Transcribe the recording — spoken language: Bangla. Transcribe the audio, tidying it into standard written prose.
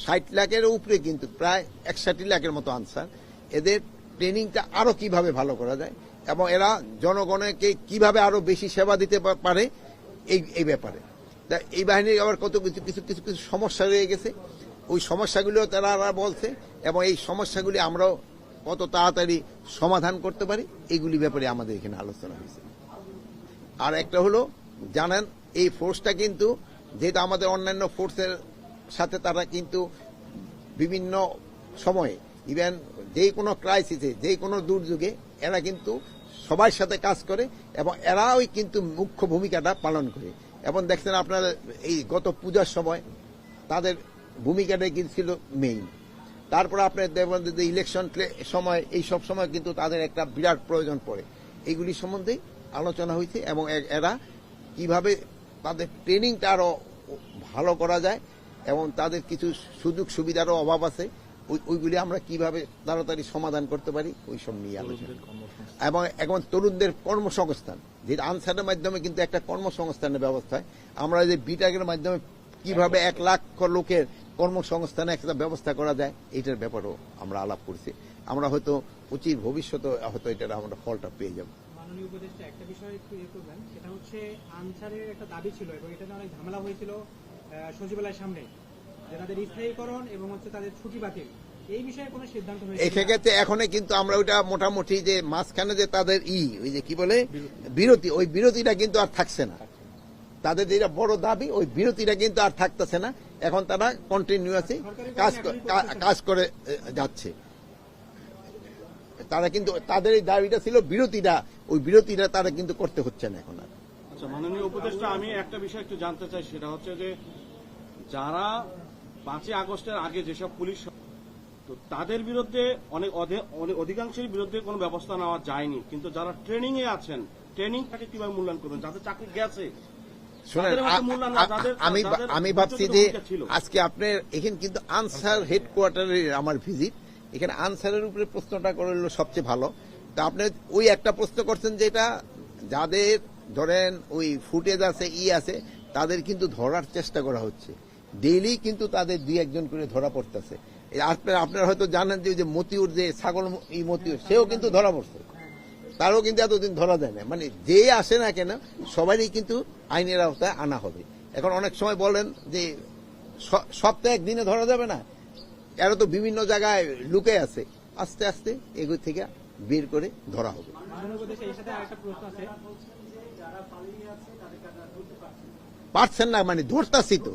60 লাখের উপরে কিন্তু প্রায় 61 লাখের মতো আনসার। এদের ট্রেনিংটা আরো কিভাবে ভালো করা যায় এবং এরা জনগণকে কিভাবে আরো বেশি সেবা দিতে পারে এই ব্যাপারে। এই বাহিনীর আবার কত কিছু কিছু কিছু কিছু সমস্যা রয়ে গেছে, ওই সমস্যাগুলো তারা বলছে এবং এই সমস্যাগুলি আমরাও কত তাড়াতাড়ি সমাধান করতে পারি এইগুলি ব্যাপারে আমাদের এখানে আলোচনা হয়েছে। আর একটা হলো জানেন এই ফোর্সটা কিন্তু যেহেতু আমাদের অন্যান্য ফোর্সের সাথে তারা কিন্তু বিভিন্ন সময়ে ইভেন যে কোনো ক্রাইসিসে যে কোনো দুর্যোগে এরা কিন্তু সবার সাথে কাজ করে এবং এরাই কিন্তু মুখ্য ভূমিকাটা পালন করে। এবং দেখছেন আপনারা এই গত পূজার সময় তাদের ভূমিকাটাই কিন্তু ছিল মেইন। তারপর আপনার দেখবেন যে ইলেকশন সময় এই সব সময় কিন্তু তাদের একটা বিরাট প্রয়োজন পড়ে। এইগুলি সম্বন্ধে আলোচনা হয়েছে এবং এরা কিভাবে তাদের ট্রেনিংটা আরো ভালো করা যায় এবং তাদের কিছু সুযোগ সুবিধারও অভাব আছে, ওইগুলি আমরা কিভাবে তাড়াতাড়ি সমাধান করতে পারি ওইসব নিয়ে আলোচনা। এবং এখন তরুণদের কর্মসংস্থান, যে আনসারের মাধ্যমে কিন্তু একটা কর্মসংস্থানের ব্যবস্থা হয়। আমরা যে বিটাগের মাধ্যমে কিভাবে 1 লাখ লোকের কর্মসংস্থানে একটা ব্যবস্থা করা যায় এইটার ব্যাপারেও আমরা আলাপ করছি। আমরা হয়তো উচিত ভবিষ্যতে হয়তো এটার আমরা ফলটা পেয়ে যাব। মাননীয় উপদেষ্টা একটা বিষয় একটু করবেন, সেটা হচ্ছে আনসারের একটা দাবি ছিল এবং এটা অনেক ঝামেলা হয়েছিল সচিবালয়ের সামনে, যে তাদের স্থায়ীকরণ এবং হচ্ছে তাদের ছুটি বাতিল, এই বিষয়ে কোনো সিদ্ধান্ত হয়েছে? এক্ষেত্রে এখনই কিন্তু আমরা ওইটা মোটামুটি যে মাঝখানে যে তাদের ওই যে কি বলে বিরতি, ওই বিরতিটা কিন্তু আর থাকছে না। তাদের যেটা বড় দাবি ওই বিরতিটা কিন্তু আর থাকতেছে না, এখন তারা কন্টিনিউয়াসলি কাজ করে যাচ্ছে। তারা কিন্তু তাদের এই দাবিটা ছিল বিরতিটা, ওই বিরতিটা তারা কিন্তু করতে হচ্ছে না এখন আর। আচ্ছা মাননীয় উপদেষ্টা, আমি একটা বিষয় একটু জানতে চাই, সেটা হচ্ছে যে যারা 5ই আগস্টের আগে যেসব পুলিশ, তো তাদের বিরুদ্ধে অধিকাংশের বিরুদ্ধে কোনো ব্যবস্থা নেওয়া যায়নি, কিন্তু যারা ট্রেনিং এ আছেন ট্রেনিংটাকে কিভাবে মূল্যায়ন করবেন? যাদের চাকরি গেছে আমি ভাবছি যে আজকে আপনার এখানে কিন্তু আনসার হেডকোয়ার্টারের আমার ভিজিট, এখানে আনসারের উপরে প্রশ্নটা করলো সবচেয়ে ভালো। তা আপনি ওই একটা প্রশ্ন করছেন যেটা যাদের ধরেন ওই ফুটেজ আছে আছে তাদের কিন্তু ধরার চেষ্টা করা হচ্ছে ডেইলি, কিন্তু তাদের 2-1 করে ধরা পড়তেছে। আপনারা হয়তো জানেন যে মতিউর যে ছাগল মতিউর সেও কিন্তু ধরা পড়ছে, তারও কিন্তু এতদিন ধরা যায় না। মানে যে আসে না কেন সবারই কিন্তু আইনের আওতায় আনা হবে। এখন অনেক সময় বলেন যে সপ্তাহে 1 দিনে ধরা যাবে না, এরা তো বিভিন্ন জায়গায় লুকে আছে, আস্তে আস্তে এগুলো থেকে বের করে ধরা হবে। পারছেন না মানে ধরতাছি তো।